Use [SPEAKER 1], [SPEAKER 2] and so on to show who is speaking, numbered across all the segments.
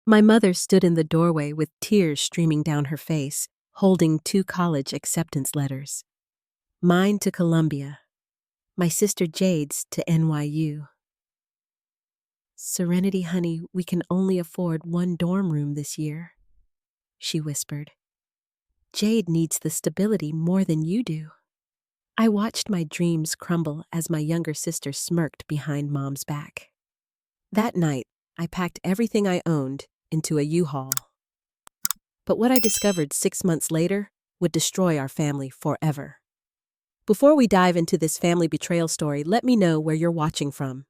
[SPEAKER 1] My mother stood in the doorway with tears streaming down her face, holding 2 college acceptance letters. Mine to Columbia, my sister Jade's to NYU. "Serenity, honey, we can only afford 1 dorm room this year," she whispered. "Jade needs the stability more than you do." I watched my dreams crumble as my younger sister smirked behind Mom's back. That night, I packed everything I owned into a U-Haul. But what I discovered 6 months later would destroy our family forever. Before we dive into this family betrayal story, let me know where you're watching from.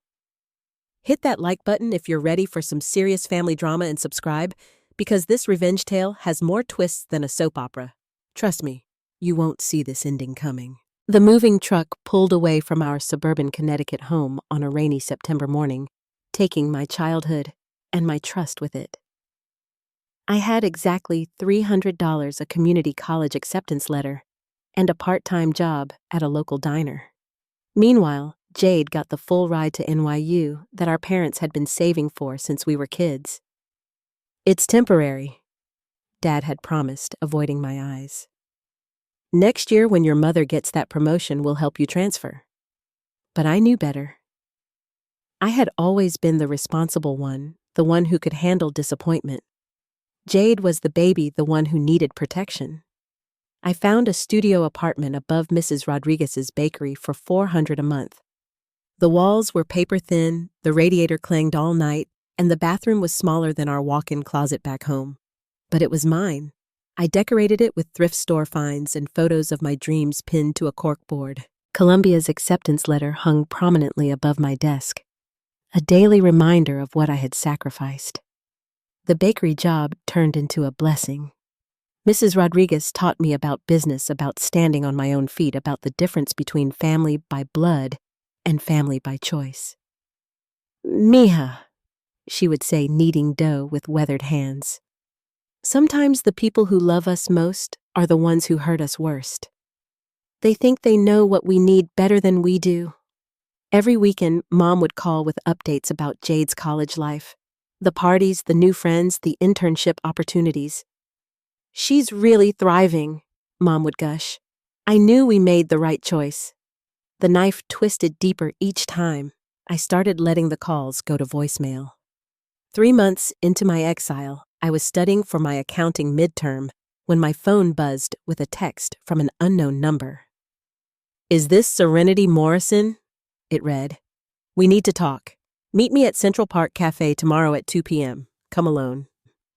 [SPEAKER 1] Hit that like button if you're ready for some serious family drama and subscribe, because this revenge tale has more twists than a soap opera. Trust me, you won't see this ending coming. The moving truck pulled away from our suburban Connecticut home on a rainy September morning, taking my childhood and my trust with it. I had exactly $300, a community college acceptance letter, and a part-time job at a local diner. Meanwhile, Jade got the full ride to NYU that our parents had been saving for since we were kids. "It's temporary," Dad had promised, avoiding my eyes. "Next year, when your mother gets that promotion, we'll help you transfer." But I knew better. I had always been the responsible one, the one who could handle disappointment. Jade was the baby, the one who needed protection. I found a studio apartment above Mrs. Rodriguez's bakery for $400 a month. The walls were paper-thin, the radiator clanged all night, and the bathroom was smaller than our walk-in closet back home. But it was mine. I decorated it with thrift store finds and photos of my dreams pinned to a corkboard. Columbia's acceptance letter hung prominently above my desk, a daily reminder of what I had sacrificed. The bakery job turned into a blessing. Mrs. Rodriguez taught me about business, about standing on my own feet, about the difference between family by blood and family by choice. "Mija," she would say, kneading dough with weathered hands. "Sometimes the people who love us most are the ones who hurt us worst. They think they know what we need better than we do." Every weekend, Mom would call with updates about Jade's college life. The parties, the new friends, the internship opportunities. "She's really thriving," Mom would gush. I knew we made the right choice. The knife twisted deeper each time. I started letting the calls go to voicemail. 3 months into my exile, I was studying for my accounting midterm when my phone buzzed with a text from an unknown number. "Is this Serenity Morrison?" it read. "We need to talk. Meet me at Central Park Cafe tomorrow at 2 p.m. Come alone.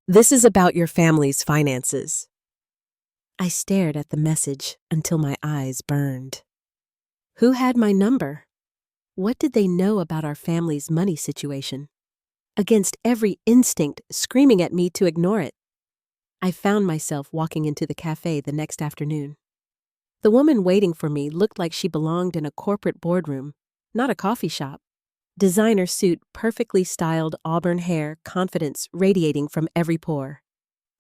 [SPEAKER 1] This is about your family's finances." I stared at the message until my eyes burned. Who had my number? What did they know about our family's money situation? Against every instinct screaming at me to ignore it, I found myself walking into the cafe the next afternoon. The woman waiting for me looked like she belonged in a corporate boardroom, not a coffee shop. Designer suit, perfectly styled auburn hair, confidence radiating from every pore.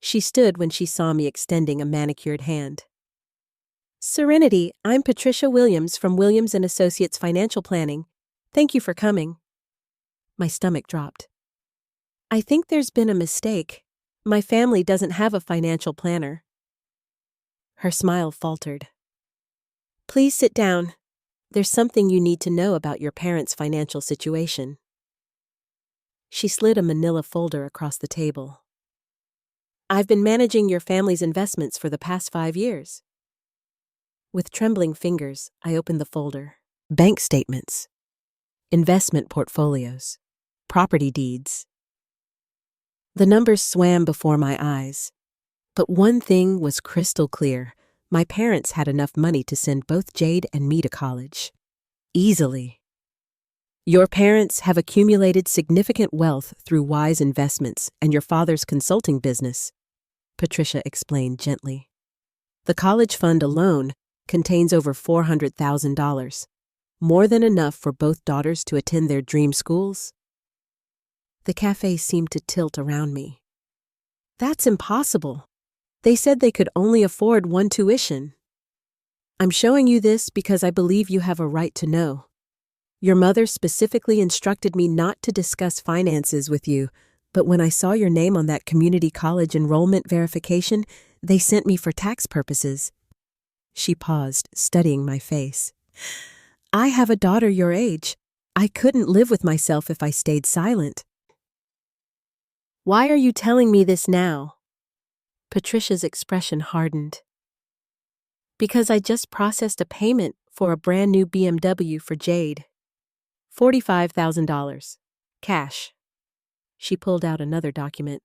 [SPEAKER 1] She stood when she saw me extending a manicured hand. "Serenity, I'm Patricia Williams from Williams & Associates Financial Planning. Thank you for coming." My stomach dropped. "I think there's been a mistake. My family doesn't have a financial planner." Her smile faltered. "Please sit down. There's something you need to know about your parents' financial situation." She slid a manila folder across the table. "I've been managing your family's investments for the past 5 years." With trembling fingers, I opened the folder. Bank statements, investment portfolios, property deeds. The numbers swam before my eyes. But one thing was crystal clear. My parents had enough money to send both Jade and me to college. Easily. "Your parents have accumulated significant wealth through wise investments and your father's consulting business," Patricia explained gently. "The college fund alone contains over $400,000, more than enough for both daughters to attend their dream schools." The cafe seemed to tilt around me. "That's impossible. They said they could only afford 1 tuition." "I'm showing you this because I believe you have a right to know. Your mother specifically instructed me not to discuss finances with you, But when I saw your name on that community college enrollment verification, they sent me for tax purposes." She paused, studying my face. "I have a daughter your age. I couldn't live with myself if I stayed silent." "Why are you telling me this now?" Patricia's expression hardened. "Because I just processed a payment for a brand new BMW for Jade. $45,000. Cash." She pulled out another document.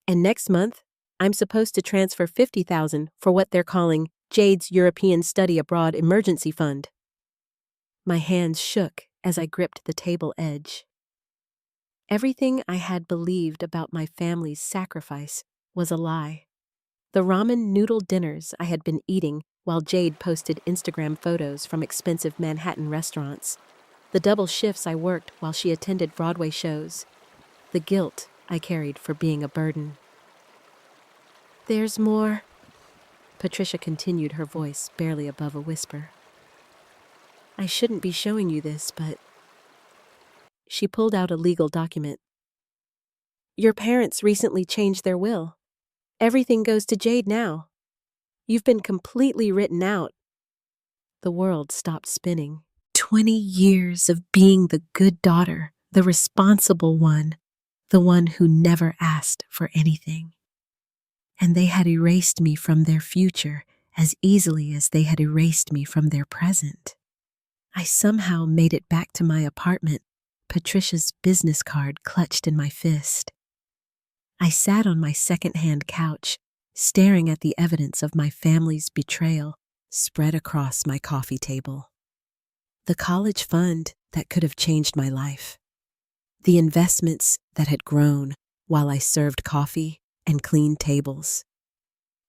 [SPEAKER 1] "And next month, I'm supposed to transfer $50,000 for what they're calling Jade's European Study Abroad Emergency Fund." My hands shook as I gripped the table edge. Everything I had believed about my family's sacrifice was a lie. The ramen noodle dinners I had been eating while Jade posted Instagram photos from expensive Manhattan restaurants, the double shifts I worked while she attended Broadway shows, the guilt I carried for being a burden. "There's more," Patricia continued, her voice barely above a whisper. "I shouldn't be showing you this, but..." She pulled out a legal document. "Your parents recently changed their will. Everything goes to Jade now. You've been completely written out." The world stopped spinning. 20 years of being the good daughter, the responsible one, the one who never asked for anything. And they had erased me from their future as easily as they had erased me from their present. I somehow made it back to my apartment, Patricia's business card clutched in my fist. I sat on my second-hand couch, staring at the evidence of my family's betrayal spread across my coffee table. The college fund that could have changed my life. The investments that had grown while I served coffee and cleaned tables.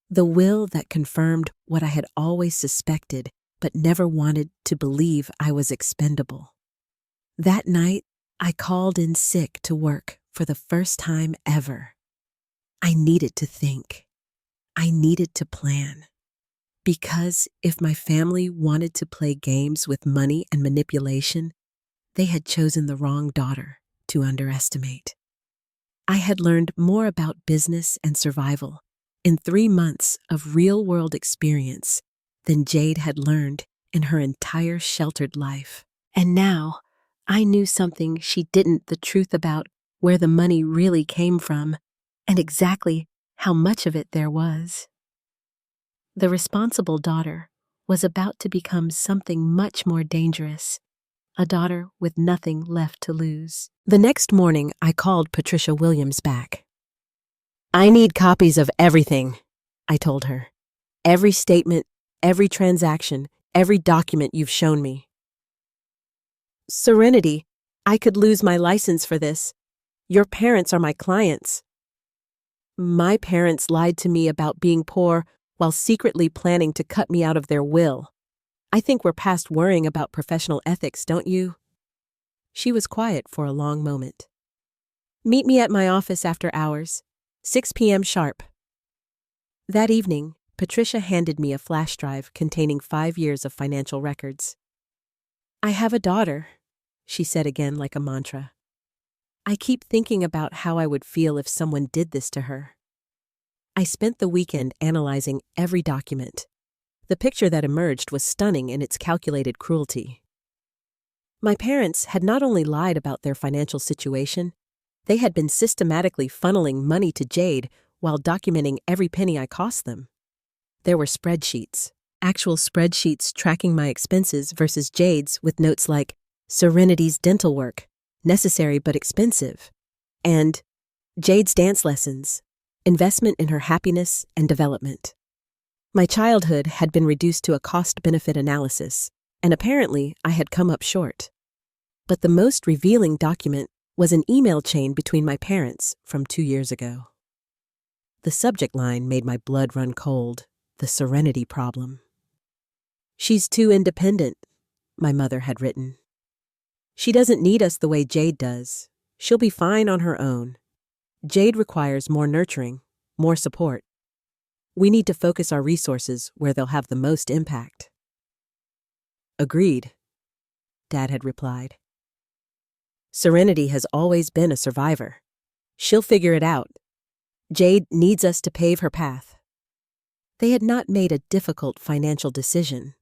[SPEAKER 1] The will that confirmed what I had always suspected but never wanted to believe I was expendable. That night, I called in sick to work for the first time ever. I needed to think. I needed to plan. Because if my family wanted to play games with money and manipulation, they had chosen the wrong daughter to underestimate. I had learned more about business and survival in 3 months of real-world experience than Jade had learned in her entire sheltered life. And now, I knew something she didn't, the truth about where the money really came from and exactly how much of it there was. The responsible daughter was about to become something much more dangerous, a daughter with nothing left to lose. The next morning, I called Patricia Williams back. "I need copies of everything," I told her. "Every statement, every transaction, every document you've shown me." "Serenity, I could lose my license for this. Your parents are my clients." "My parents lied to me about being poor while secretly planning to cut me out of their will. I think we're past worrying about professional ethics, don't you?" She was quiet for a long moment. "Meet me at my office after hours, 6 p.m. sharp." That evening, Patricia handed me a flash drive containing 5 years of financial records. "I have a daughter," she said again like a mantra. "I keep thinking about how I would feel if someone did this to her." I spent the weekend analyzing every document. The picture that emerged was stunning in its calculated cruelty. My parents had not only lied about their financial situation, they had been systematically funneling money to Jade while documenting every penny I cost them. There were spreadsheets, actual spreadsheets tracking my expenses versus Jade's with notes like Serenity's dental work, necessary but expensive, and Jade's dance lessons, investment in her happiness and development. My childhood had been reduced to a cost-benefit analysis, and apparently I had come up short. But the most revealing document was an email chain between my parents from 2 years ago. The subject line made my blood run cold, the Serenity problem. "She's too independent," my mother had written. "She doesn't need us the way Jade does. She'll be fine on her own. Jade requires more nurturing, more support. We need to focus our resources where they'll have the most impact." "Agreed," Dad had replied. "Serenity has always been a survivor. She'll figure it out. Jade needs us to pave her path. They had not made a difficult financial decision.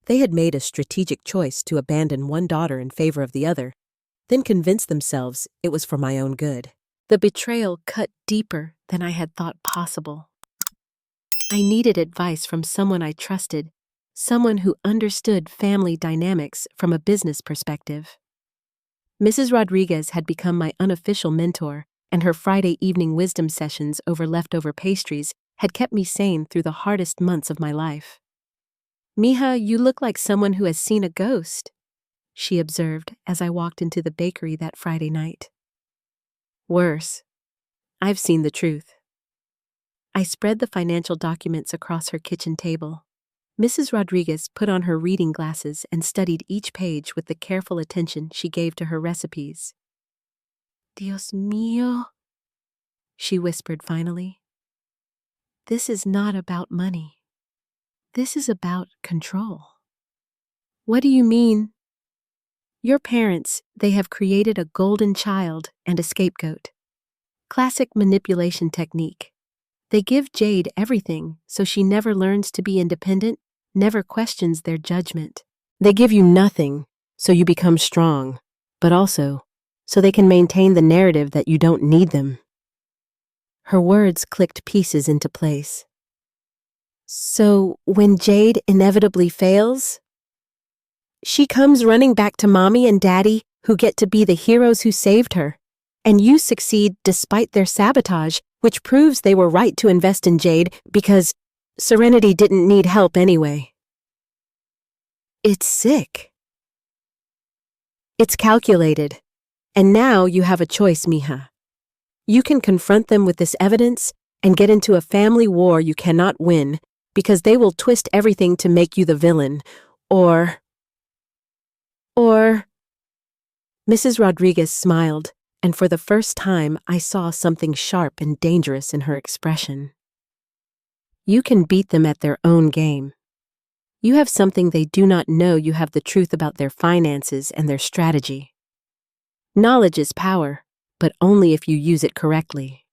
[SPEAKER 1] They had made a strategic choice to abandon one daughter in favor of the other, then convince themselves it was for my own good. The betrayal cut deeper than I had thought possible. I needed advice from someone I trusted, someone who understood family dynamics from a business perspective. Mrs. Rodriguez had become my unofficial mentor, and her Friday evening wisdom sessions over leftover pastries had kept me sane through the hardest months of my life. "Mija, you look like someone who has seen a ghost," she observed as I walked into the bakery that Friday night. "Worse. I've seen the truth." I spread the financial documents across her kitchen table. Mrs. Rodriguez put on her reading glasses and studied each page with the careful attention she gave to her recipes. "Dios mío," she whispered finally. "This is not about money. This is about control." "What do you mean?" "Your parents, they have created a golden child and a scapegoat. Classic manipulation technique. They give Jade everything so she never learns to be independent, never questions their judgment. They give you nothing so you become strong, but also so they can maintain the narrative that you don't need them." Her words clicked pieces into place. "So when Jade inevitably fails, she comes running back to Mommy and Daddy, who get to be the heroes who saved her, and you succeed despite their sabotage, which proves they were right to invest in Jade because Serenity didn't need help anyway." It's sick. It's calculated. And now you have a choice, Mija. You can confront them with this evidence and get into a family war you cannot win because they will twist everything to make you the villain, or... Mrs. Rodriguez smiled, and for the first time I saw something sharp and dangerous in her expression. You can beat them at their own game. You have something they do not know. You have the truth about their finances and their strategy. Knowledge is power, but only if you use it correctly.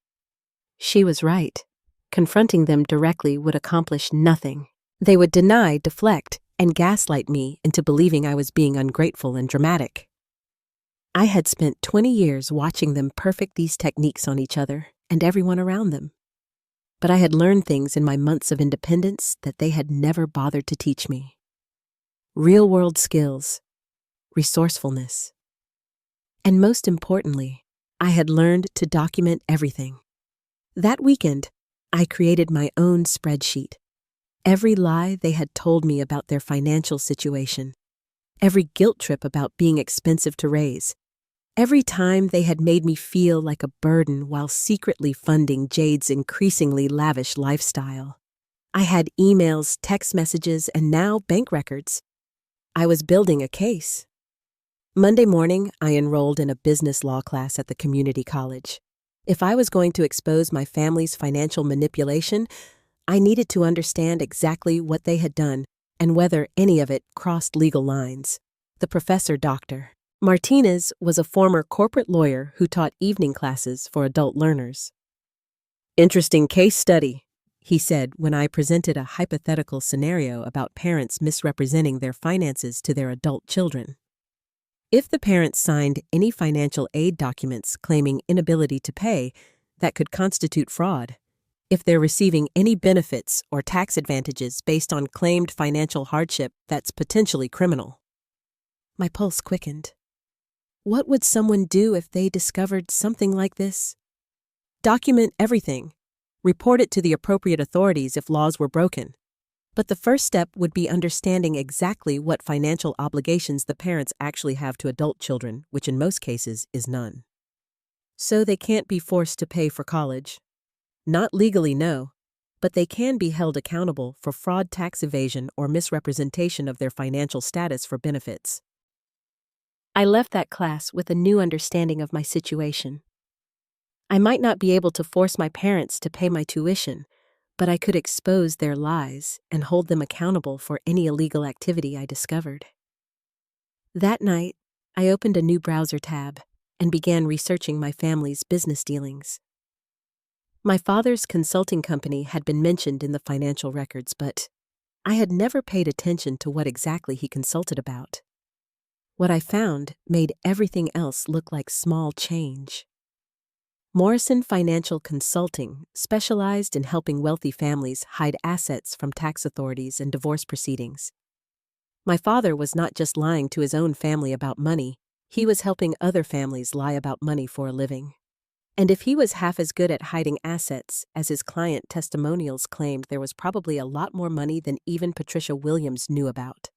[SPEAKER 1] She was right. Confronting them directly would accomplish nothing. They would deny, deflect, and gaslight me into believing I was being ungrateful and dramatic. I had spent 20 years watching them perfect these techniques on each other and everyone around them. But I had learned things in my months of independence that they had never bothered to teach me. Real-world skills, resourcefulness. And most importantly, I had learned to document everything. That weekend, I created my own spreadsheet. Every lie they had told me about their financial situation, every guilt trip about being expensive to raise, every time they had made me feel like a burden while secretly funding Jade's increasingly lavish lifestyle. I had emails, text messages, and now bank records. I was building a case. Monday morning, I enrolled in a business law class at the community college. If I was going to expose my family's financial manipulation, I needed to understand exactly what they had done and whether any of it crossed legal lines. The professor, Dr. Martinez, was a former corporate lawyer who taught evening classes for adult learners. "Interesting case study," he said when I presented a hypothetical scenario about parents misrepresenting their finances to their adult children. If the parents signed any financial aid documents claiming inability to pay, that could constitute fraud. If they're receiving any benefits or tax advantages based on claimed financial hardship, that's potentially criminal. My pulse quickened. What would someone do if they discovered something like this? Document everything. Report it to the appropriate authorities if laws were broken. But the first step would be understanding exactly what financial obligations the parents actually have to adult children, which in most cases is none. So they can't be forced to pay for college. Not legally, no, but they can be held accountable for fraud, tax evasion, or misrepresentation of their financial status for benefits. I left that class with a new understanding of my situation. I might not be able to force my parents to pay my tuition, but I could expose their lies and hold them accountable for any illegal activity I discovered. That night, I opened a new browser tab and began researching my family's business dealings. My father's consulting company had been mentioned in the financial records, but I had never paid attention to what exactly he consulted about. What I found made everything else look like small change. Morrison Financial Consulting specialized in helping wealthy families hide assets from tax authorities and divorce proceedings. My father was not just lying to his own family about money, he was helping other families lie about money for a living. And if he was half as good at hiding assets as his client testimonials claimed, there was probably a lot more money than even Patricia Williams knew about.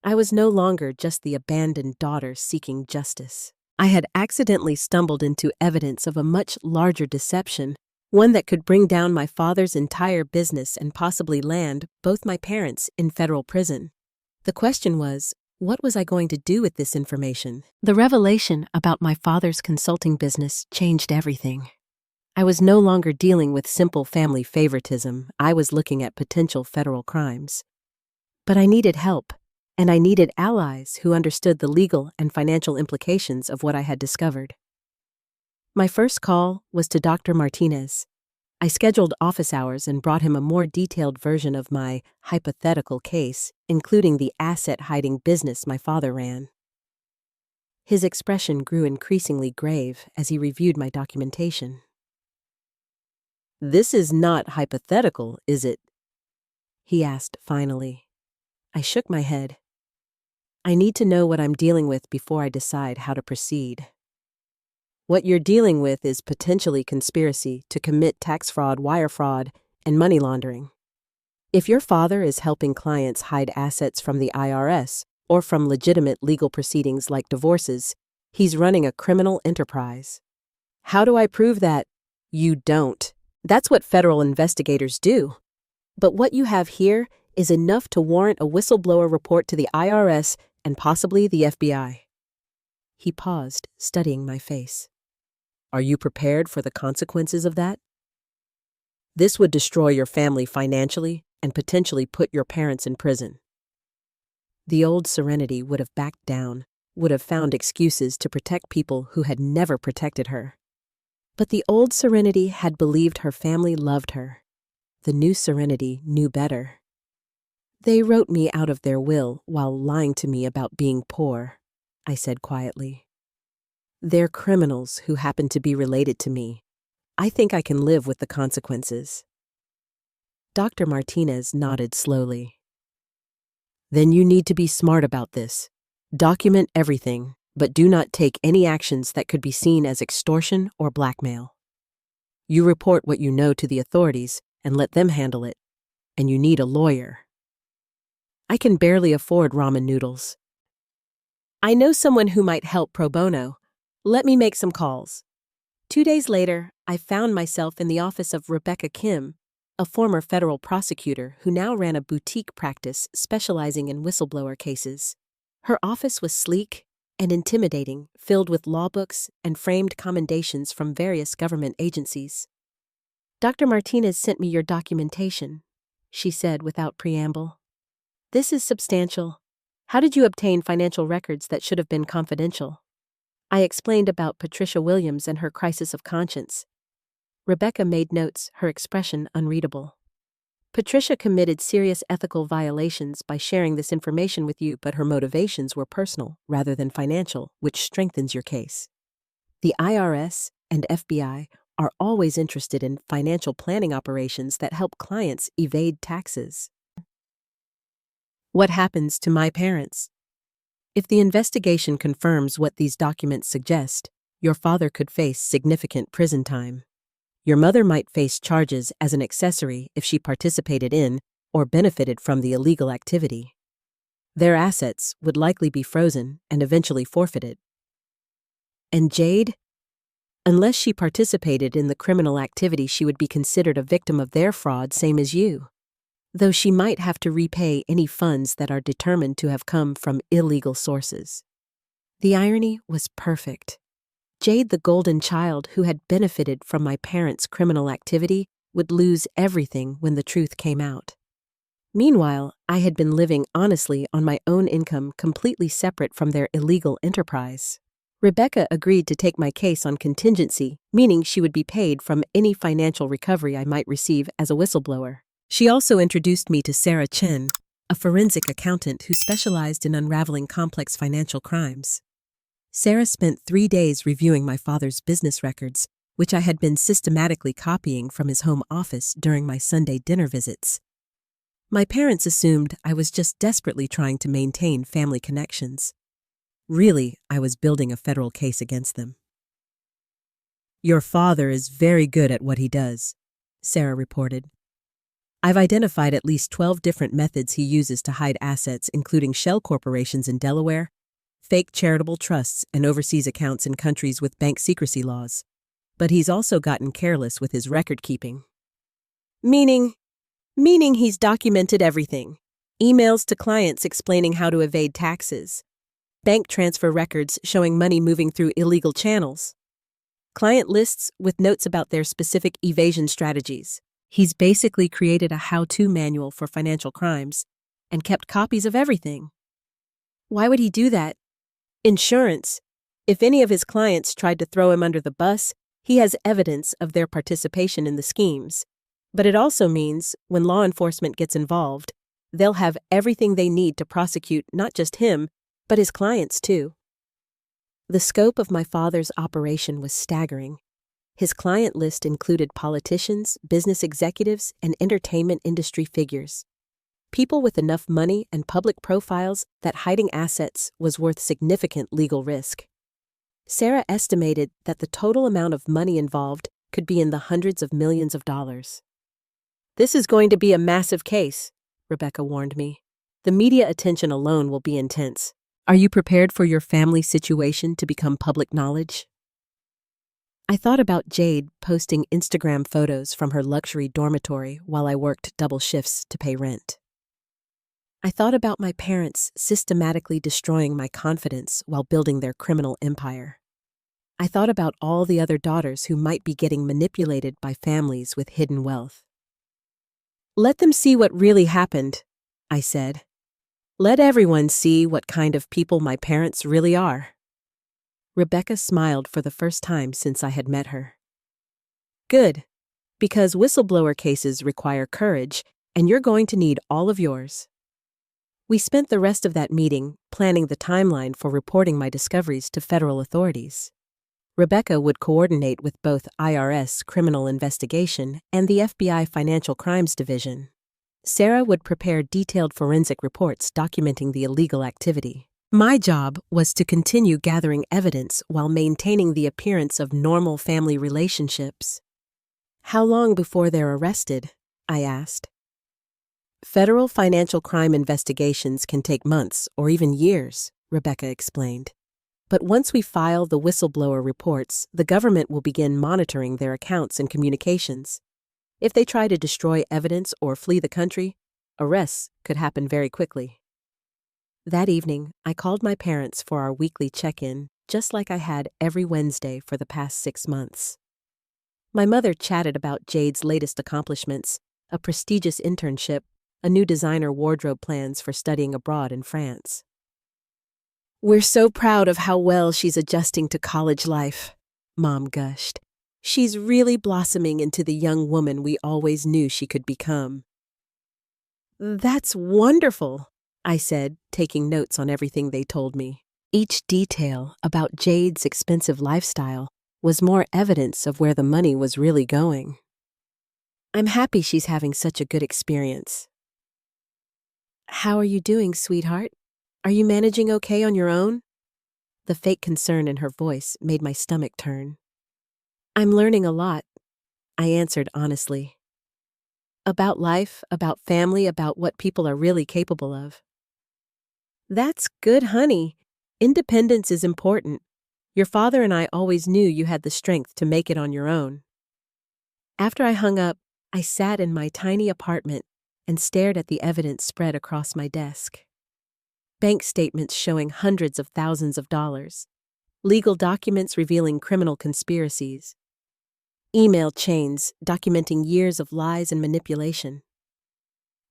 [SPEAKER 1] I was no longer just the abandoned daughter seeking justice. I had accidentally stumbled into evidence of a much larger deception, one that could bring down my father's entire business and possibly land both my parents in federal prison. The question was, what was I going to do with this information? The revelation about my father's consulting business changed everything. I was no longer dealing with simple family favoritism. I was looking at potential federal crimes. But I needed help, and I needed allies who understood the legal and financial implications of what I had discovered. My first call was to Dr. Martinez. I scheduled office hours and brought him a more detailed version of my hypothetical case, including the asset-hiding business my father ran. His expression grew increasingly grave as he reviewed my documentation. "This is not hypothetical, is it?" he asked finally. I shook my head. I need to know what I'm dealing with before I decide how to proceed. What you're dealing with is potentially conspiracy to commit tax fraud, wire fraud, and money laundering. If your father is helping clients hide assets from the IRS or from legitimate legal proceedings like divorces, he's running a criminal enterprise. How do I prove that? You don't. That's what federal investigators do. But what you have here is enough to warrant a whistleblower report to the IRS and possibly the FBI. He paused, studying my face. Are you prepared for the consequences of that? This would destroy your family financially and potentially put your parents in prison. The old Serenity would have backed down, would have found excuses to protect people who had never protected her. But the old Serenity had believed her family loved her. The new Serenity knew better. They wrote me out of their will while lying to me about being poor, I said quietly. They're criminals who happen to be related to me. I think I can live with the consequences. Dr. Martinez nodded slowly. Then you need to be smart about this. Document everything, but do not take any actions that could be seen as extortion or blackmail. You report what you know to the authorities and let them handle it. And you need a lawyer. I can barely afford ramen noodles. I know someone who might help pro bono. Let me make some calls. 2 days later, I found myself in the office of Rebecca Kim, a former federal prosecutor who now ran a boutique practice specializing in whistleblower cases. Her office was sleek and intimidating, filled with law books and framed commendations from various government agencies. Dr. Martinez sent me your documentation, she said without preamble. This is substantial. How did you obtain financial records that should have been confidential? I explained about Patricia Williams and her crisis of conscience. Rebecca made notes, her expression unreadable. Patricia committed serious ethical violations by sharing this information with you, but her motivations were personal rather than financial, which strengthens your case. The IRS and FBI are always interested in financial planning operations that help clients evade taxes. What happens to my parents? If the investigation confirms what these documents suggest, your father could face significant prison time. Your mother might face charges as an accessory if she participated in or benefited from the illegal activity. Their assets would likely be frozen and eventually forfeited. And Jade? Unless she participated in the criminal activity, she would be considered a victim of their fraud, same as you, though she might have to repay any funds that are determined to have come from illegal sources. The irony was perfect. Jade, the golden child who had benefited from my parents' criminal activity, would lose everything when the truth came out. Meanwhile, I had been living honestly on my own income, completely separate from their illegal enterprise. Rebecca agreed to take my case on contingency, meaning she would be paid from any financial recovery I might receive as a whistleblower. She also introduced me to Sarah Chen, a forensic accountant who specialized in unraveling complex financial crimes. Sarah spent 3 days reviewing my father's business records, which I had been systematically copying from his home office during my Sunday dinner visits. My parents assumed I was just desperately trying to maintain family connections. Really, I was building a federal case against them. "Your father is very good at what he does," Sarah reported. "I've identified at least 12 different methods he uses to hide assets, including shell corporations in Delaware, fake charitable trusts, and overseas accounts in countries with bank secrecy laws. But he's also gotten careless with his record keeping." Meaning he's documented everything. Emails to clients explaining how to evade taxes. Bank transfer records showing money moving through illegal channels. Client lists with notes about their specific evasion strategies. He's basically created a how-to manual for financial crimes and kept copies of everything. Why would he do that? Insurance. If any of his clients tried to throw him under the bus, he has evidence of their participation in the schemes. But it also means when law enforcement gets involved, they'll have everything they need to prosecute not just him, but his clients too. The scope of my father's operation was staggering. His client list included politicians, business executives, and entertainment industry figures. People with enough money and public profiles that hiding assets was worth significant legal risk. Sarah estimated that the total amount of money involved could be in the hundreds of millions of dollars. "This is going to be a massive case," Rebecca warned me. "The media attention alone will be intense. Are you prepared for your family situation to become public knowledge?" I thought about Jade posting Instagram photos from her luxury dormitory while I worked double shifts to pay rent. I thought about my parents systematically destroying my confidence while building their criminal empire. I thought about all the other daughters who might be getting manipulated by families with hidden wealth. "Let them see what really happened," I said. "Let everyone see what kind of people my parents really are." Rebecca smiled for the first time since I had met her. "Good, because whistleblower cases require courage, and you're going to need all of yours." We spent the rest of that meeting planning the timeline for reporting my discoveries to federal authorities. Rebecca would coordinate with both IRS Criminal Investigation and the FBI Financial Crimes Division. Sarah would prepare detailed forensic reports documenting the illegal activity. My job was to continue gathering evidence while maintaining the appearance of normal family relationships. "How long before they're arrested?" I asked. "Federal financial crime investigations can take months or even years," Rebecca explained. "But once we file the whistleblower reports, the government will begin monitoring their accounts and communications. If they try to destroy evidence or flee the country, arrests could happen very quickly." That evening, I called my parents for our weekly check-in, just like I had every Wednesday for the past 6 months. My mother chatted about Jade's latest accomplishments, a prestigious internship, a new designer wardrobe plans for studying abroad in France. "We're so proud of how well she's adjusting to college life," Mom gushed. "She's really blossoming into the young woman we always knew she could become." "That's wonderful," I said, taking notes on everything they told me. Each detail about Jade's expensive lifestyle was more evidence of where the money was really going. "I'm happy she's having such a good experience." "How are you doing, sweetheart? Are you managing okay on your own?" The fake concern in her voice made my stomach turn. "I'm learning a lot," I answered honestly. "About life, about family, about what people are really capable of." "That's good, honey. Independence is important. Your father and I always knew you had the strength to make it on your own." After I hung up, I sat in my tiny apartment and stared at the evidence spread across my desk. Bank statements showing hundreds of thousands of dollars, legal documents revealing criminal conspiracies, email chains documenting years of lies and manipulation.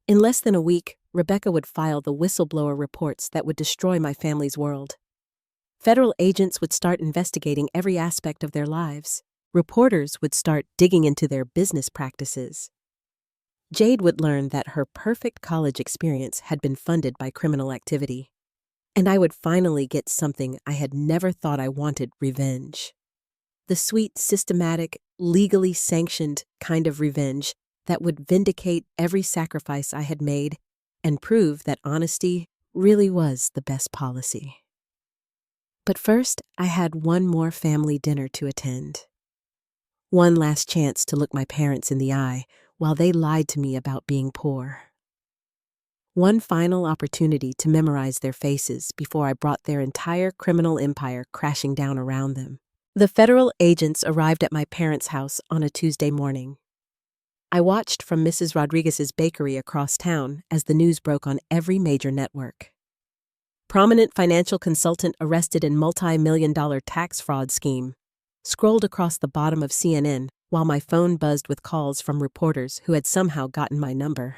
[SPEAKER 1] In less than a week, Rebecca would file the whistleblower reports that would destroy my family's world. Federal agents would start investigating every aspect of their lives. Reporters would start digging into their business practices. Jade would learn that her perfect college experience had been funded by criminal activity. And I would finally get something I had never thought I wanted: revenge. The sweet, systematic, legally sanctioned kind of revenge that would vindicate every sacrifice I had made and prove that honesty really was the best policy. But first, I had one more family dinner to attend. One last chance to look my parents in the eye while they lied to me about being poor. One final opportunity to memorize their faces before I brought their entire criminal empire crashing down around them. The federal agents arrived at my parents' house on a Tuesday morning. I watched from Mrs. Rodriguez's bakery across town as the news broke on every major network. Prominent financial consultant arrested in multi-million-dollar tax fraud scheme scrolled across the bottom of CNN while my phone buzzed with calls from reporters who had somehow gotten my number.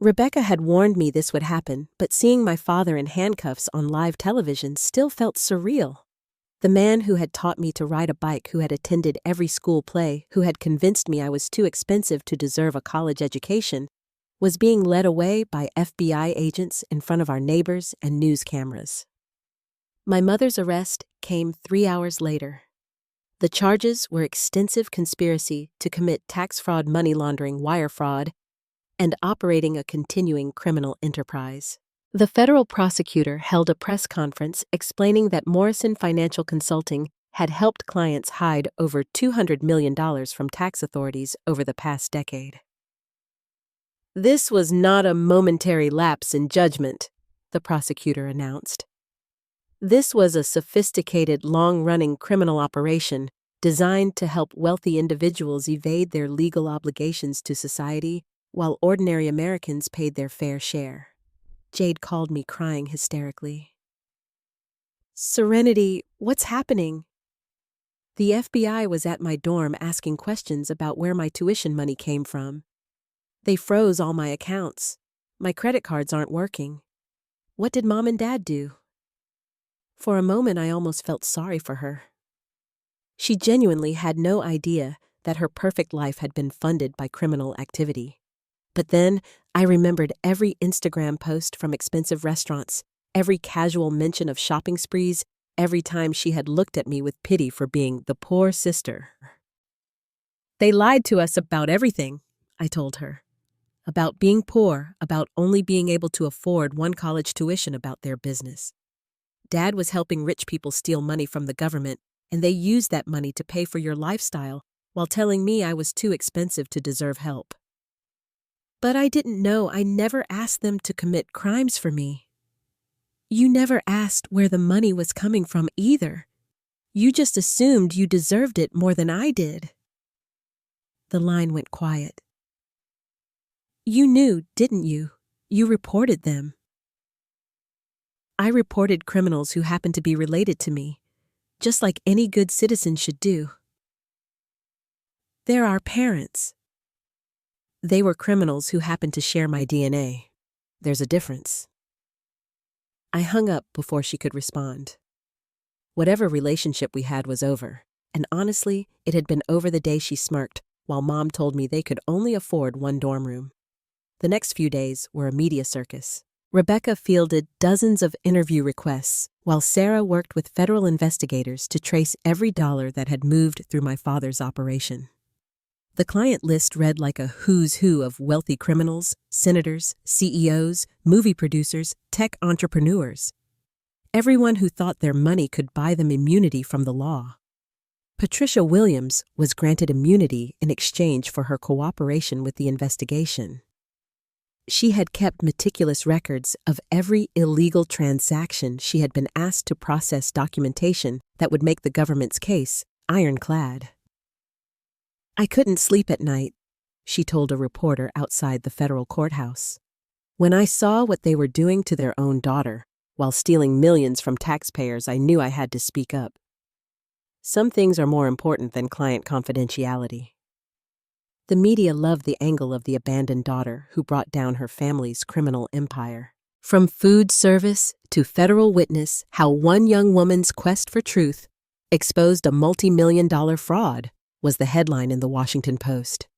[SPEAKER 1] Rebecca had warned me this would happen, but seeing my father in handcuffs on live television still felt surreal. The man who had taught me to ride a bike, who had attended every school play, who had convinced me I was too expensive to deserve a college education, was being led away by FBI agents in front of our neighbors and news cameras. My mother's arrest came 3 hours later. The charges were extensive conspiracy to commit tax fraud, money laundering, wire fraud, and operating a continuing criminal enterprise. The federal prosecutor held a press conference explaining that Morrison Financial Consulting had helped clients hide over $200 million from tax authorities over the past decade. "This was not a momentary lapse in judgment," the prosecutor announced. "This was a sophisticated, long-running criminal operation designed to help wealthy individuals evade their legal obligations to society while ordinary Americans paid their fair share." Jade called me, crying hysterically. "Serenity, what's happening?" "The FBI was at my dorm asking questions about where my tuition money came from. They froze all my accounts. My credit cards aren't working. What did Mom and Dad do?" For a moment, I almost felt sorry for her. She genuinely had no idea that her perfect life had been funded by criminal activity. But then I remembered every Instagram post from expensive restaurants, every casual mention of shopping sprees, every time she had looked at me with pity for being the poor sister. "They lied to us about everything," I told her. "About being poor, about only being able to afford one college tuition, about their business. Dad was helping rich people steal money from the government, and they used that money to pay for your lifestyle while telling me I was too expensive to deserve help. But I didn't know. I never asked them to commit crimes for me. You never asked where the money was coming from either. You just assumed you deserved it more than I did." The line went quiet. "You knew, didn't you? You reported them." "I reported criminals who happened to be related to me, just like any good citizen should do. They're our parents. They were criminals who happened to share my DNA. There's a difference." I hung up before she could respond. Whatever relationship we had was over, and honestly, it had been over the day she smirked while Mom told me they could only afford one dorm room. The next few days were a media circus. Rebecca fielded dozens of interview requests, while Sarah worked with federal investigators to trace every dollar that had moved through my father's operation. The client list read like a who's who of wealthy criminals, senators, CEOs, movie producers, tech entrepreneurs. Everyone who thought their money could buy them immunity from the law. Patricia Williams was granted immunity in exchange for her cooperation with the investigation. She had kept meticulous records of every illegal transaction she had been asked to process documentation that would make the government's case ironclad. "I couldn't sleep at night," she told a reporter outside the federal courthouse. "When I saw what they were doing to their own daughter, while stealing millions from taxpayers, I knew I had to speak up. Some things are more important than client confidentiality." The media loved the angle of the abandoned daughter who brought down her family's criminal empire. From food service to federal witness, how one young woman's quest for truth exposed a multi-million-dollar fraud was the headline in the Washington Post.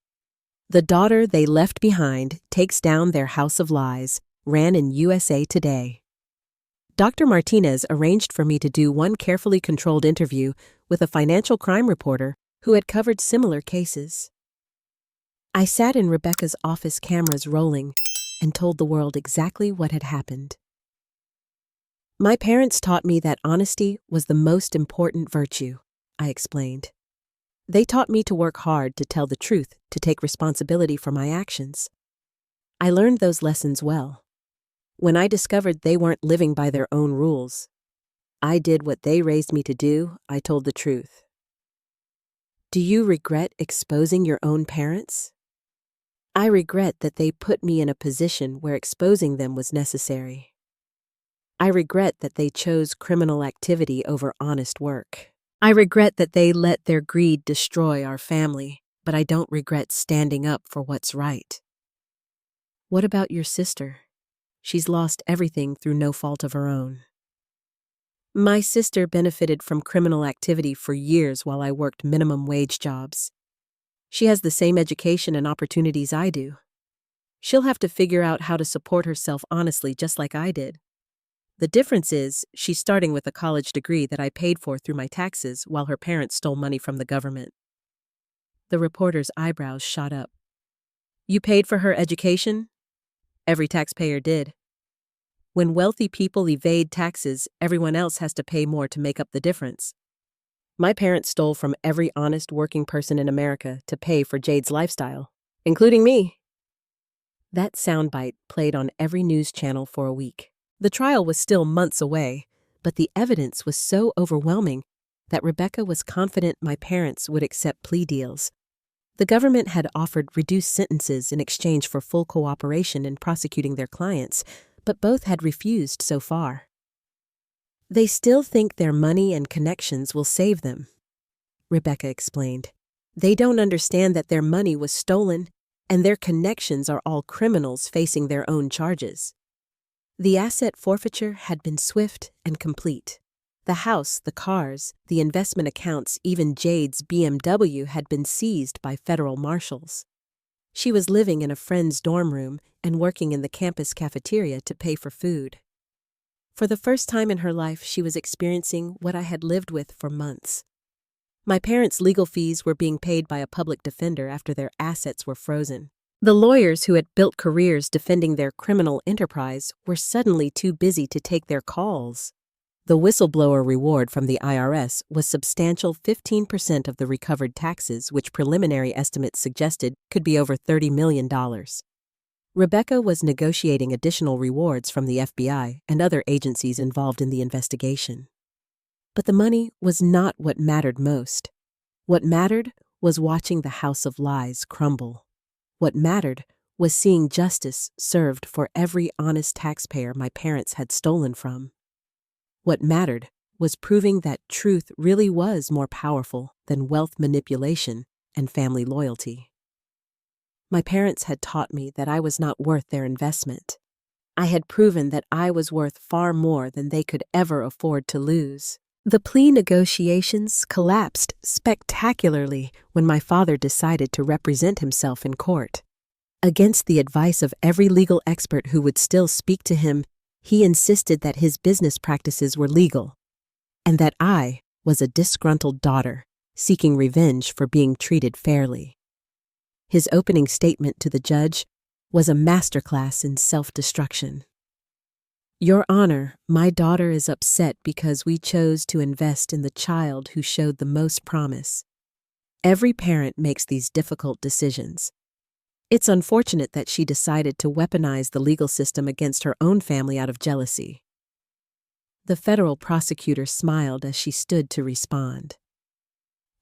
[SPEAKER 1] The daughter they left behind takes down their house of lies, ran in USA Today. Dr. Martinez arranged for me to do one carefully controlled interview with a financial crime reporter who had covered similar cases. I sat in Rebecca's office, cameras rolling, and told the world exactly what had happened. My parents taught me that honesty was the most important virtue, I explained. They taught me to work hard to tell the truth, to take responsibility for my actions. I learned those lessons well. When I discovered they weren't living by their own rules, I did what they raised me to do. I told the truth. Do you regret exposing your own parents? I regret that they put me in a position where exposing them was necessary. I regret that they chose criminal activity over honest work. I regret that they let their greed destroy our family, but I don't regret standing up for what's right. What about your sister? She's lost everything through no fault of her own. My sister benefited from criminal activity for years while I worked minimum wage jobs. She has the same education and opportunities I do. She'll have to figure out how to support herself honestly, just like I did. The difference is, she's starting with a college degree that I paid for through my taxes while her parents stole money from the government. The reporter's eyebrows shot up. You paid for her education? Every taxpayer did. When wealthy people evade taxes, everyone else has to pay more to make up the difference. My parents stole from every honest working person in America to pay for Jade's lifestyle, including me. That soundbite played on every news channel for a week. The trial was still months away, but the evidence was so overwhelming that Rebecca was confident my parents would accept plea deals. The government had offered reduced sentences in exchange for full cooperation in prosecuting their clients, but both had refused so far. They still think their money and connections will save them, Rebecca explained. They don't understand that their money was stolen and their connections are all criminals facing their own charges. The asset forfeiture had been swift and complete. The house, the cars, the investment accounts, even Jade's BMW had been seized by federal marshals. She was living in a friend's dorm room and working in the campus cafeteria to pay for food. For the first time in her life, she was experiencing what I had lived with for months. My parents' legal fees were being paid by a public defender after their assets were frozen. The lawyers who had built careers defending their criminal enterprise were suddenly too busy to take their calls. The whistleblower reward from the IRS was substantial, 15% of the recovered taxes, which preliminary estimates suggested could be over $30 million. Rebecca was negotiating additional rewards from the FBI and other agencies involved in the investigation. But the money was not what mattered most. What mattered was watching the house of lies crumble. What mattered was seeing justice served for every honest taxpayer my parents had stolen from. What mattered was proving that truth really was more powerful than wealth manipulation and family loyalty. My parents had taught me that I was not worth their investment. I had proven that I was worth far more than they could ever afford to lose. The plea negotiations collapsed spectacularly when my father decided to represent himself in court. Against the advice of every legal expert who would still speak to him, he insisted that his business practices were legal, and that I was a disgruntled daughter seeking revenge for being treated fairly. His opening statement to the judge was a masterclass in self-destruction. Your Honor, my daughter is upset because we chose to invest in the child who showed the most promise. Every parent makes these difficult decisions. It's unfortunate that she decided to weaponize the legal system against her own family out of jealousy. The federal prosecutor smiled as she stood to respond.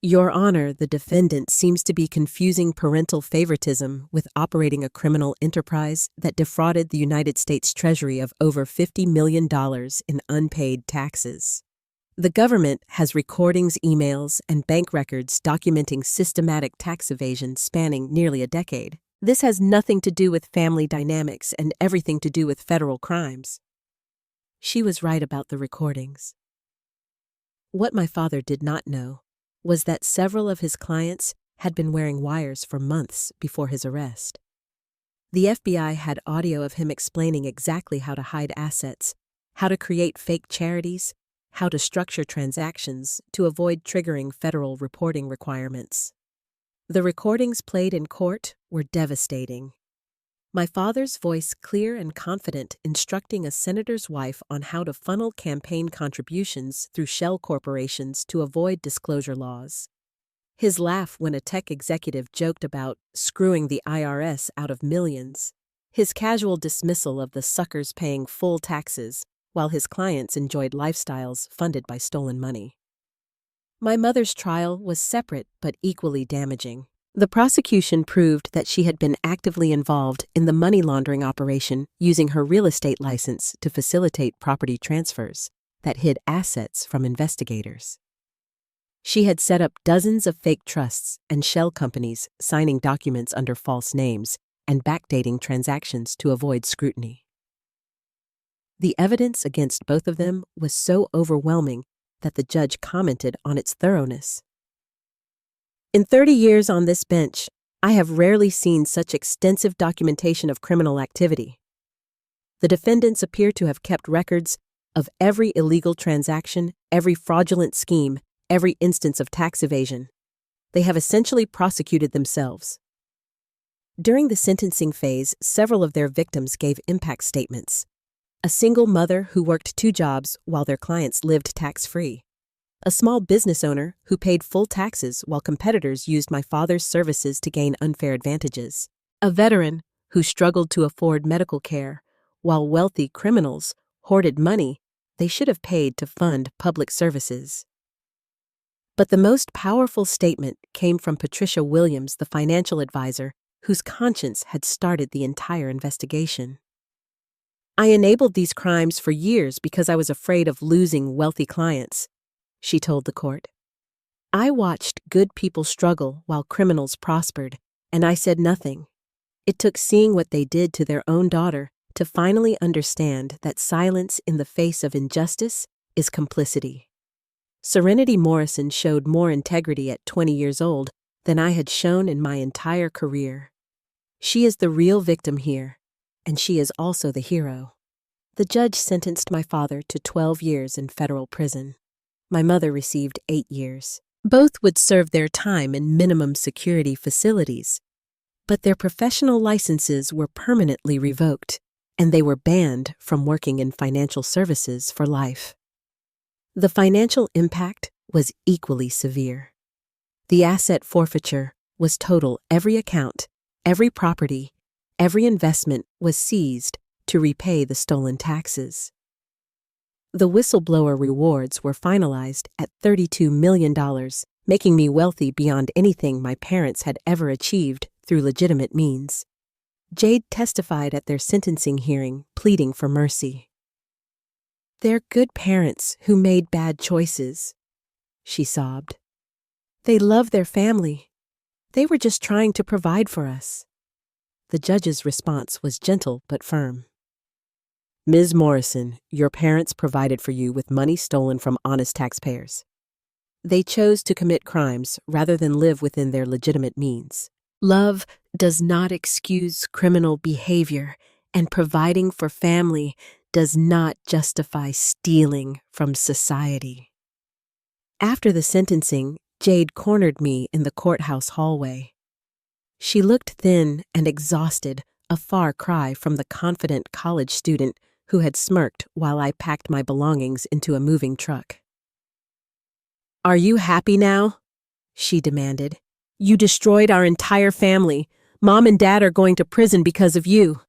[SPEAKER 1] Your Honor, the defendant seems to be confusing parental favoritism with operating a criminal enterprise that defrauded the United States Treasury of over $50 million in unpaid taxes. The government has recordings, emails, and bank records documenting systematic tax evasion spanning nearly a decade. This has nothing to do with family dynamics and everything to do with federal crimes. She was right about the recordings. What my father did not know was that several of his clients had been wearing wires for months before his arrest. The FBI had audio of him explaining exactly how to hide assets, how to create fake charities, how to structure transactions to avoid triggering federal reporting requirements. The recordings played in court were devastating. My father's voice clear and confident, instructing a senator's wife on how to funnel campaign contributions through shell corporations to avoid disclosure laws. His laugh when a tech executive joked about screwing the IRS out of millions. His casual dismissal of the suckers paying full taxes while his clients enjoyed lifestyles funded by stolen money. My mother's trial was separate but equally damaging. The prosecution proved that she had been actively involved in the money laundering operation using her real estate license to facilitate property transfers that hid assets from investigators. She had set up dozens of fake trusts and shell companies, signing documents under false names and backdating transactions to avoid scrutiny. The evidence against both of them was so overwhelming that the judge commented on its thoroughness. In 30 years on this bench, I have rarely seen such extensive documentation of criminal activity. The defendants appear to have kept records of every illegal transaction, every fraudulent scheme, every instance of tax evasion. They have essentially prosecuted themselves. During the sentencing phase, several of their victims gave impact statements. A single mother who worked 2 jobs while their clients lived tax-free. A small business owner who paid full taxes while competitors used my father's services to gain unfair advantages. A veteran who struggled to afford medical care while wealthy criminals hoarded money they should have paid to fund public services. But the most powerful statement came from Patricia Williams, the financial advisor, whose conscience had started the entire investigation. I enabled these crimes for years because I was afraid of losing wealthy clients, she told the court. I watched good people struggle while criminals prospered, and I said nothing. It took seeing what they did to their own daughter to finally understand that silence in the face of injustice is complicity. Serenity Morrison showed more integrity at 20 years old than I had shown in my entire career. She is the real victim here, and she is also the hero. The judge sentenced my father to 12 years in federal prison. My mother received 8 years. Both would serve their time in minimum security facilities, but their professional licenses were permanently revoked, and they were banned from working in financial services for life. The financial impact was equally severe. The asset forfeiture was total. Every account, every property, every investment was seized to repay the stolen taxes. The whistleblower rewards were finalized at $32 million, making me wealthy beyond anything my parents had ever achieved through legitimate means. Jade testified at their sentencing hearing, pleading for mercy. They're good parents who made bad choices, she sobbed. They love their family. They were just trying to provide for us. The judge's response was gentle but firm. Ms. Morrison, your parents provided for you with money stolen from honest taxpayers. They chose to commit crimes rather than live within their legitimate means. Love does not excuse criminal behavior, and providing for family does not justify stealing from society. After the sentencing, Jade cornered me in the courthouse hallway. She looked thin and exhausted, a far cry from the confident college student who had smirked while I packed my belongings into a moving truck. Are you happy now? She demanded. You destroyed our entire family. Mom and Dad are going to prison because of you.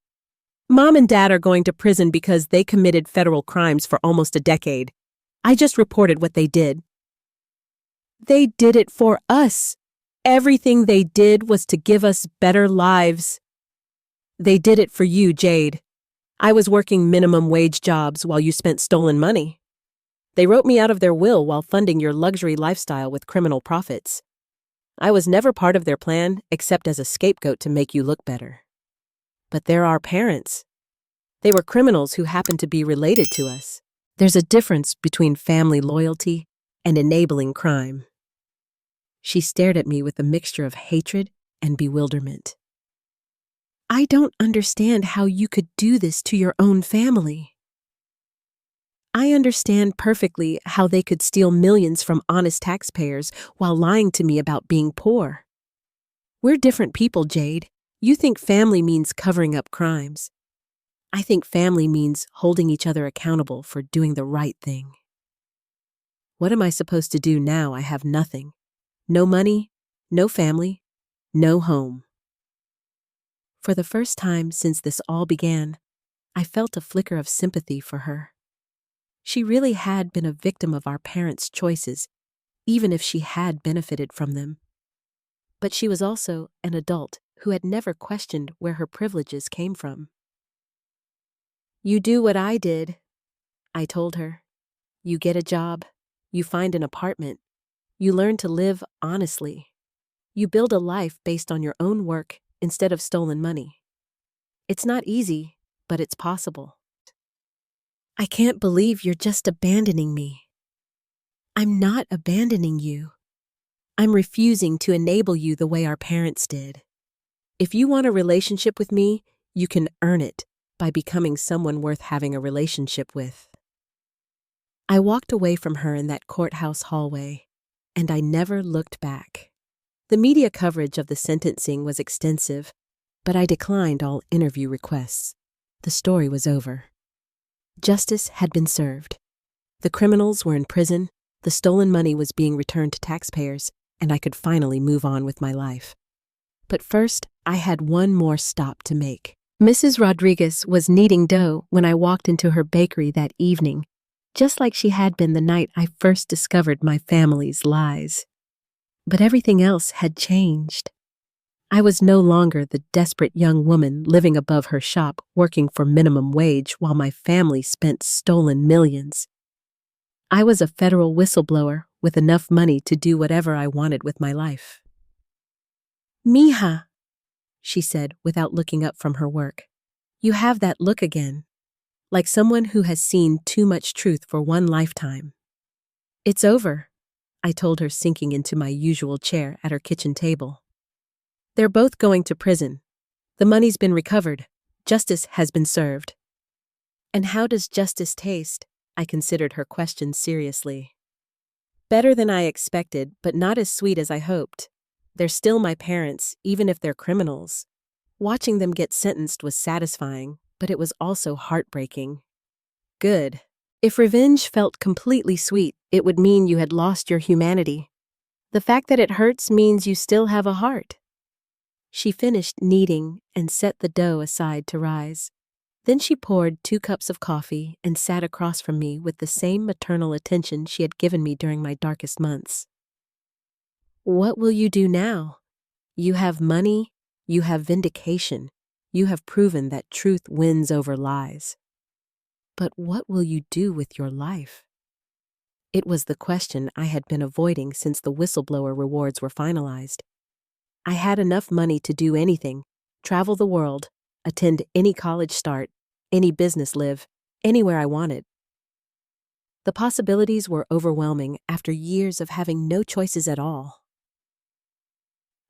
[SPEAKER 1] Mom and Dad are going to prison because they committed federal crimes for almost a decade. I just reported what they did. They did it for us. Everything they did was to give us better lives. They did it for you, Jade. I was working minimum wage jobs while you spent stolen money. They wrote me out of their will while funding your luxury lifestyle with criminal profits. I was never part of their plan except as a scapegoat to make you look better. But they're our parents. They were criminals who happened to be related to us. There's a difference between family loyalty and enabling crime. She stared at me with a mixture of hatred and bewilderment. I don't understand how you could do this to your own family. I understand perfectly how they could steal millions from honest taxpayers while lying to me about being poor. We're different people, Jade. You think family means covering up crimes. I think family means holding each other accountable for doing the right thing. What am I supposed to do now? I have nothing. No money, no family, no home. For the first time since this all began, I felt a flicker of sympathy for her. She really had been a victim of our parents' choices, even if she had benefited from them. But she was also an adult who had never questioned where her privileges came from. You do what I did, I told her. You get a job, you find an apartment, you learn to live honestly. You build a life based on your own work instead of stolen money. It's not easy, but it's possible. I can't believe you're just abandoning me. I'm not abandoning you. I'm refusing to enable you the way our parents did. If you want a relationship with me, you can earn it by becoming someone worth having a relationship with. I walked away from her in that courthouse hallway, and I never looked back. The media coverage of the sentencing was extensive, but I declined all interview requests. The story was over. Justice had been served. The criminals were in prison, the stolen money was being returned to taxpayers, and I could finally move on with my life. But first, I had one more stop to make. Mrs. Rodriguez was kneading dough when I walked into her bakery that evening, just like she had been the night I first discovered my family's lies. But everything else had changed. I was no longer the desperate young woman living above her shop working for minimum wage while my family spent stolen millions. I was a federal whistleblower with enough money to do whatever I wanted with my life. Mija, she said without looking up from her work. You have that look again, like someone who has seen too much truth for one lifetime. It's over, I told her, sinking into my usual chair at her kitchen table. They're both going to prison. The money's been recovered. Justice has been served. And how does justice taste? I considered her question seriously. Better than I expected, but not as sweet as I hoped. They're still my parents, even if they're criminals. Watching them get sentenced was satisfying, but it was also heartbreaking. Good. If revenge felt completely sweet, it would mean you had lost your humanity. The fact that it hurts means you still have a heart. She finished kneading and set the dough aside to rise. Then she poured 2 cups of coffee and sat across from me with the same maternal attention she had given me during my darkest months. What will you do now? You have money, you have vindication, you have proven that truth wins over lies. But what will you do with your life? It was the question I had been avoiding since the whistleblower rewards were finalized. I had enough money to do anything, travel the world, attend any college, start any business, live anywhere I wanted. The possibilities were overwhelming after years of having no choices at all.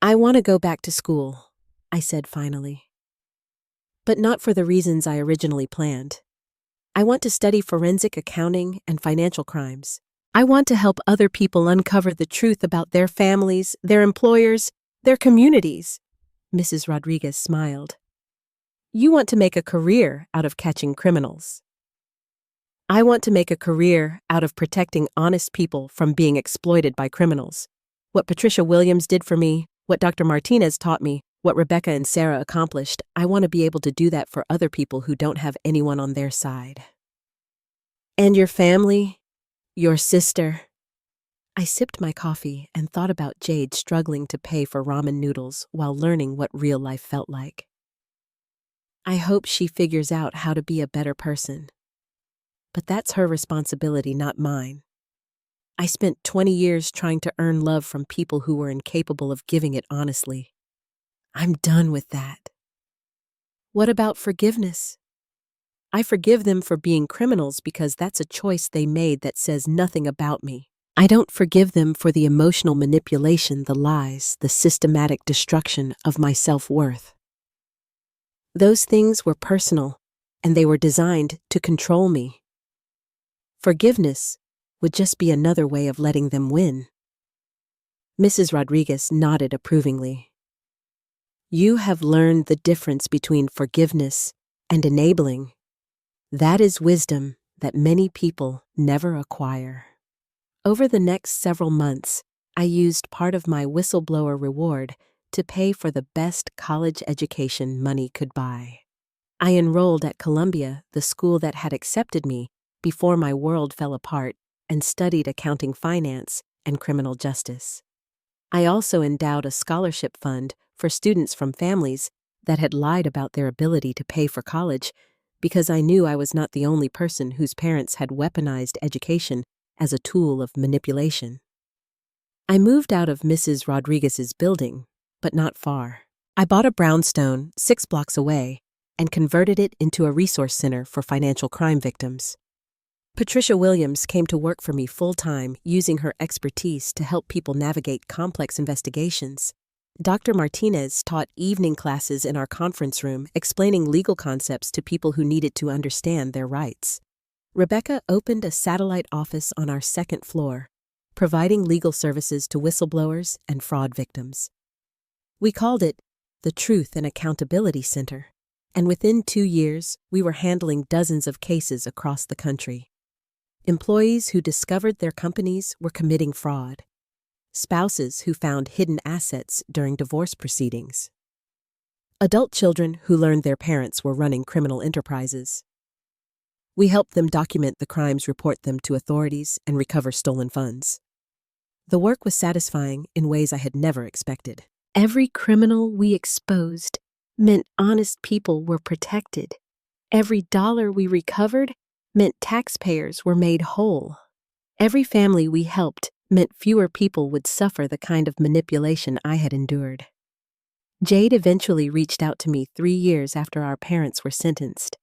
[SPEAKER 1] I want to go back to school, I said finally. But not for the reasons I originally planned. I want to study forensic accounting and financial crimes. I want to help other people uncover the truth about their families, their employers, their communities. Mrs. Rodriguez smiled. You want to make a career out of catching criminals. I want to make a career out of protecting honest people from being exploited by criminals. What Patricia Williams did for me, what Dr. Martinez taught me, what Rebecca and Sarah accomplished, I want to be able to do that for other people who don't have anyone on their side. And your family? Your sister? I sipped my coffee and thought about Jade struggling to pay for ramen noodles while learning what real life felt like. I hope she figures out how to be a better person. But that's her responsibility, not mine. I spent 20 years trying to earn love from people who were incapable of giving it honestly. I'm done with that. What about forgiveness? I forgive them for being criminals because that's a choice they made that says nothing about me. I don't forgive them for the emotional manipulation, the lies, the systematic destruction of my self-worth. Those things were personal, and they were designed to control me. Forgiveness would just be another way of letting them win. Mrs. Rodriguez nodded approvingly. You have learned the difference between forgiveness and enabling. That is wisdom that many people never acquire. Over the next several months, I used part of my whistleblower reward to pay for the best college education money could buy. I enrolled at Columbia, the school that had accepted me before my world fell apart, and studied accounting, finance, and criminal justice. I also endowed a scholarship fund for students from families that had lied about their ability to pay for college because I knew I was not the only person whose parents had weaponized education as a tool of manipulation. I moved out of Mrs. Rodriguez's building, but not far. I bought a brownstone 6 blocks away and converted it into a resource center for financial crime victims. Patricia Williams came to work for me full-time, using her expertise to help people navigate complex investigations. Dr. Martinez taught evening classes in our conference room, explaining legal concepts to people who needed to understand their rights. Rebecca opened a satellite office on our 2nd floor, providing legal services to whistleblowers and fraud victims. We called it the Truth and Accountability Center, and within 2 years, we were handling dozens of cases across the country. Employees who discovered their companies were committing fraud. Spouses who found hidden assets during divorce proceedings. Adult children who learned their parents were running criminal enterprises. We helped them document the crimes, report them to authorities, and recover stolen funds. The work was satisfying in ways I had never expected. Every criminal we exposed meant honest people were protected. Every dollar we recovered meant taxpayers were made whole. Every family we helped meant fewer people would suffer the kind of manipulation I had endured. Jade eventually reached out to me 3 years after our parents were sentenced.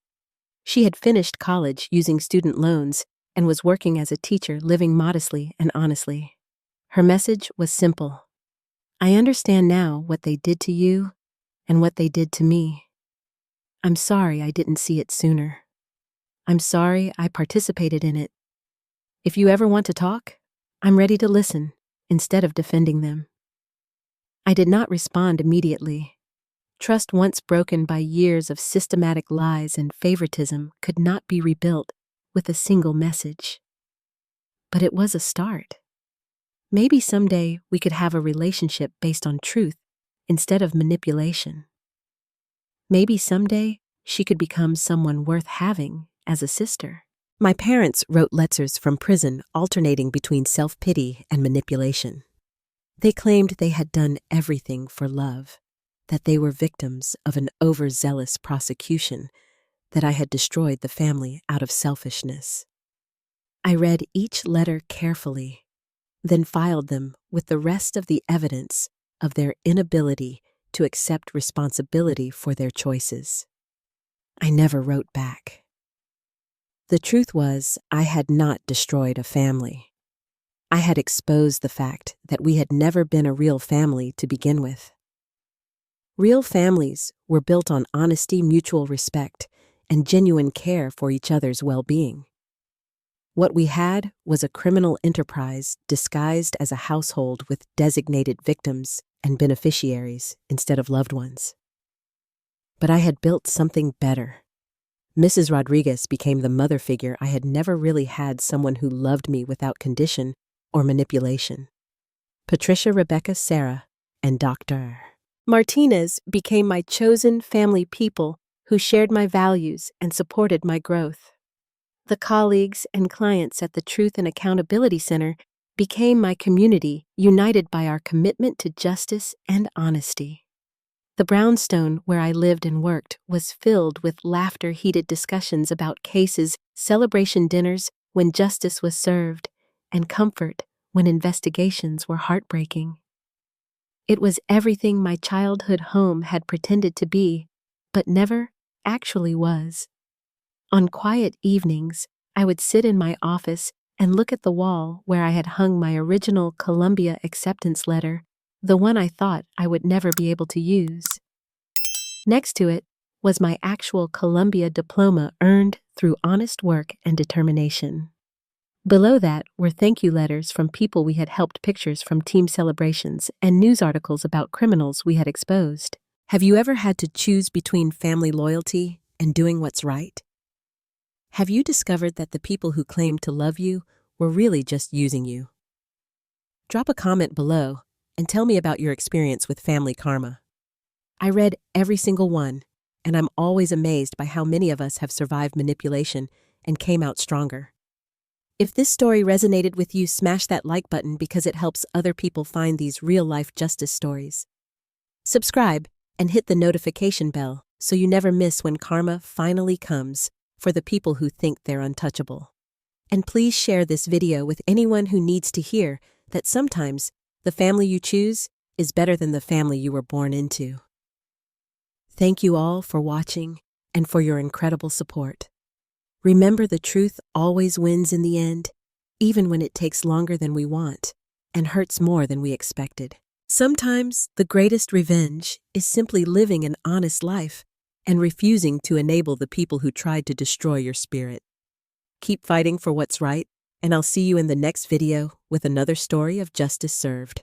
[SPEAKER 1] She had finished college using student loans and was working as a teacher, living modestly and honestly. Her message was simple. I understand now what they did to you and what they did to me. I'm sorry I didn't see it sooner. I'm sorry I participated in it. If you ever want to talk, I'm ready to listen instead of defending them. I did not respond immediately. Trust once broken by years of systematic lies and favoritism could not be rebuilt with a single message. But it was a start. Maybe someday we could have a relationship based on truth instead of manipulation. Maybe someday she could become someone worth having as a sister. My parents wrote letters from prison, alternating between self-pity and manipulation. They claimed they had done everything for love, that they were victims of an overzealous prosecution, that I had destroyed the family out of selfishness. I read each letter carefully, then filed them with the rest of the evidence of their inability to accept responsibility for their choices. I never wrote back. The truth was, I had not destroyed a family. I had exposed the fact that we had never been a real family to begin with. Real families were built on honesty, mutual respect, and genuine care for each other's well-being. What we had was a criminal enterprise disguised as a household with designated victims and beneficiaries instead of loved ones. But I had built something better. Mrs. Rodriguez became the mother figure I had never really had, someone who loved me without condition or manipulation. Patricia, Rebecca, Sarah, and Dr. Martinez became my chosen family people who shared my values and supported my growth. The colleagues and clients at the Truth and Accountability Center became my community, united by our commitment to justice and honesty. The brownstone where I lived and worked was filled with laughter, heated discussions about cases, celebration dinners when justice was served, and comfort when investigations were heartbreaking. It was everything my childhood home had pretended to be, but never actually was. On quiet evenings, I would sit in my office and look at the wall where I had hung my original Columbia acceptance letter, the one I thought I would never be able to use. Next to it was my actual Columbia diploma earned through honest work and determination. Below that were thank you letters from people we had helped, pictures from team celebrations, and news articles about criminals we had exposed. Have you ever had to choose between family loyalty and doing what's right? Have you discovered that the people who claimed to love you were really just using you? Drop a comment below and tell me about your experience with family karma. I read every single one, and I'm always amazed by how many of us have survived manipulation and came out stronger. If this story resonated with you, smash that like button because it helps other people find these real-life justice stories. Subscribe and hit the notification bell so you never miss when karma finally comes for the people who think they're untouchable. And please share this video with anyone who needs to hear that sometimes the family you choose is better than the family you were born into. Thank you all for watching and for your incredible support. Remember, the truth always wins in the end, even when it takes longer than we want and hurts more than we expected. Sometimes the greatest revenge is simply living an honest life and refusing to enable the people who tried to destroy your spirit. Keep fighting for what's right, and I'll see you in the next video with another story of justice served.